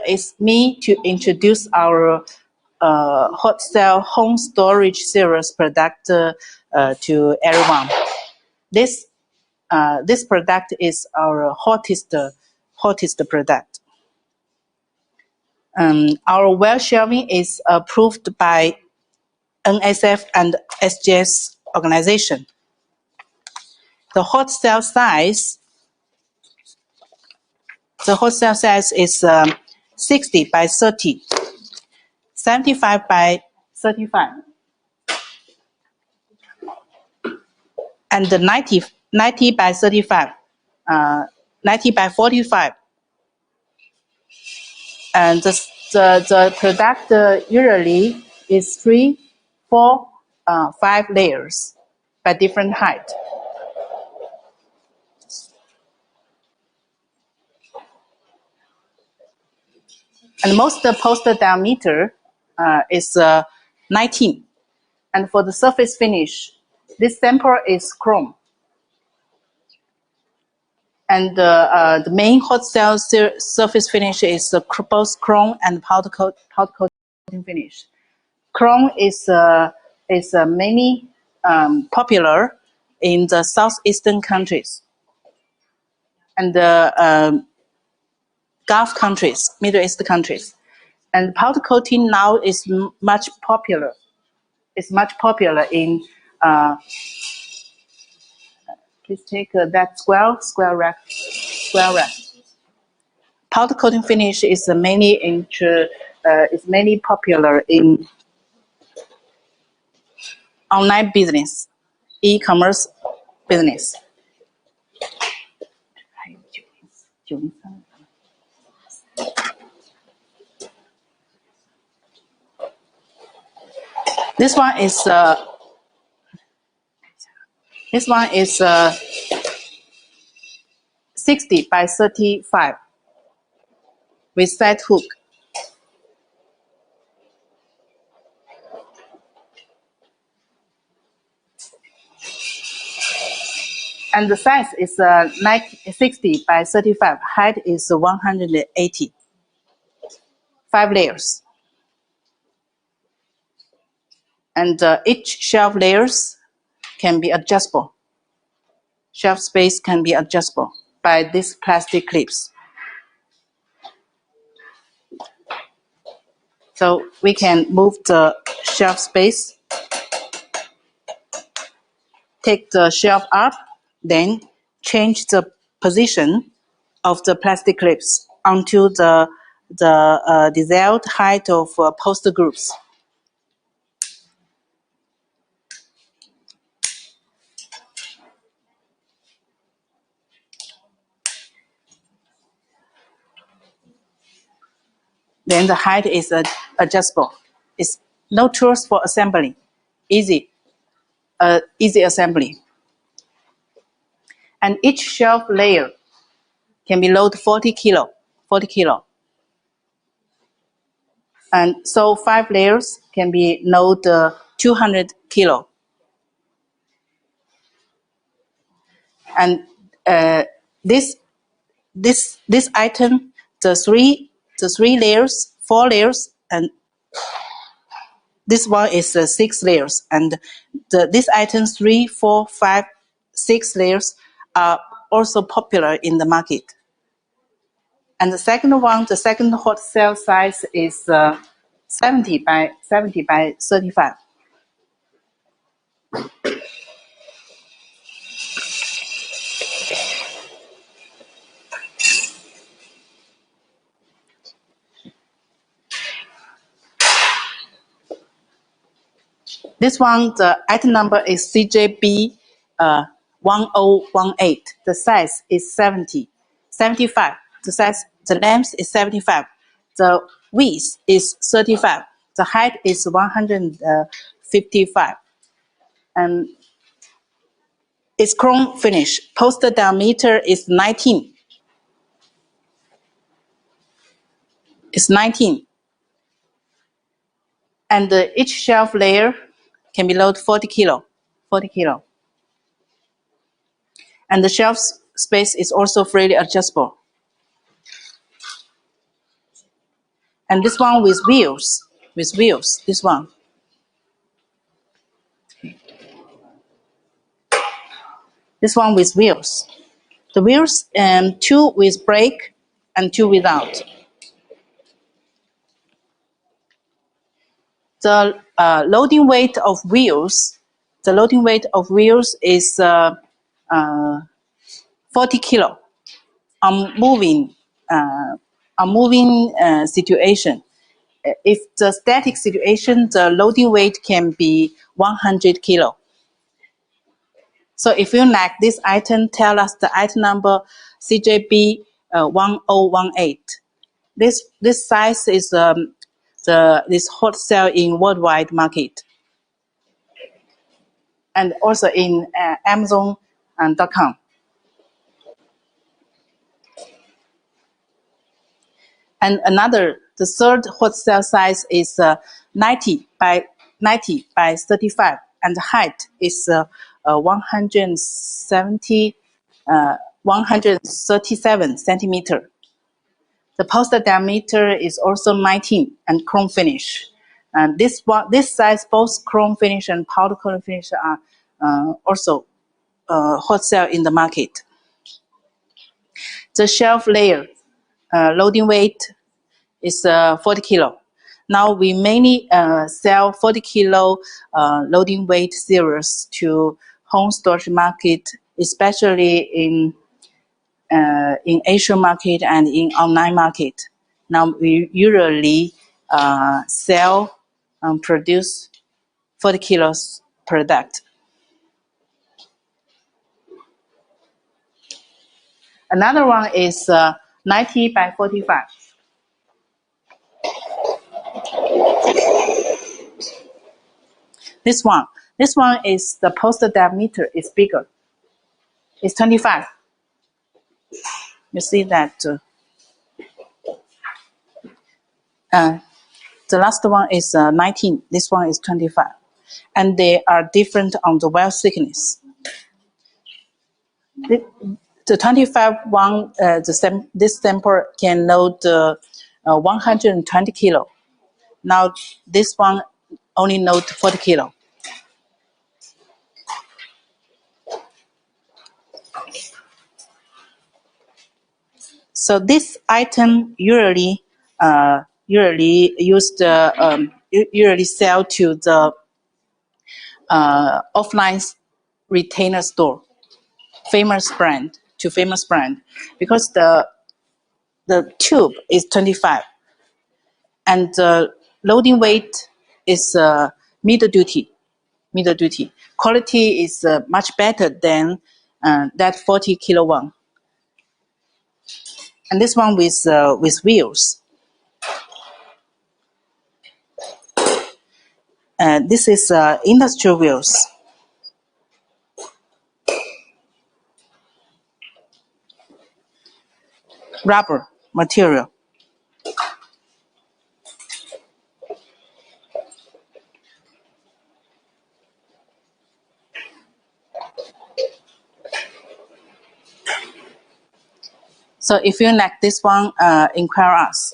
is me to introduce our hot cell home storage series product to everyone. This product is our hottest product. Our well shelving is approved by NSF and SGS organization. The hot cell size is 60 by 30, 75 by 35, and 90 by 35, 90 by 45. And the product usually is 3, 4, 5 layers by different height. And most poster diameter is 19. And for the surface finish, this sample is chrome. And the main hot cell surface finish is both chrome and powder coating finish. Chrome is mainly popular in the southeastern countries and the Gulf countries, Middle East countries. And powder coating now is much popular. It's much popular in please take that square rack. Powder coating finish is mainly popular in online business, e-commerce business. This one is 60 by 35 with side hook. And the size is 60 by 35. Height is 180. 5 layers. And each shelf layers can be adjustable. Shelf space can be adjustable by these plastic clips. So we can move the shelf space, take the shelf up, then change the position of the plastic clips onto the desired height of poster groups. Then the height is adjustable. It's no tools for assembly. Easy assembly. And each shelf layer can be loaded 40 kilo. And so 5 layers can be loaded 200 kilo. And this item, the three layers, 4 layers, and this one is 6 layers. And this item 3, 4, 5, 6 layers are also popular in the market. And the second one, the second hot cell size is 70 by 35. This one, the item number is CJB 1018. The size is 75. The length is 75. The width is 35. The height is 155. And its chrome finish. Poster diameter is 19. It's 19. And each shelf layer can be loaded 40 kilo. And the shelf space is also freely adjustable. And this one with wheels, this one. This one with wheels. The wheels, 2 with brake and 2 without. The loading weight of wheels, is 40 kilo on moving situation. If the static situation, the loading weight can be 100 kilo. So if you like this item, tell us the item number CJB 1018. This size is this hot sale in worldwide market, and also in Amazon.com. And the third hot cell size is 90 by 35, and the height is 137 centimeter. The poster diameter is also 19 and chrome finish. And this size, both chrome finish and powder coating finish are also hot sale in the market. The shelf layer loading weight is 40 kilo. Now we mainly sell 40 kilo loading weight series to home storage market, especially in Asian market and in online market. Now we usually sell and produce 40 kilos product. Another one is 90 by 45. This one is the poster diameter is bigger. It's 25. You see that. The last one is 19. This one is 25. And they are different on the well thickness. The 25 one, this sample can load 120 kilo. Now this one only load 40 kilo. So this item usually sell to the offline retailer store, famous brand, because the tube is 25 and the loading weight is middle duty. Quality is much better than that 40 kilo one. And this one with wheels. This is industrial wheels. Rubber material. So if you like this one, inquire us.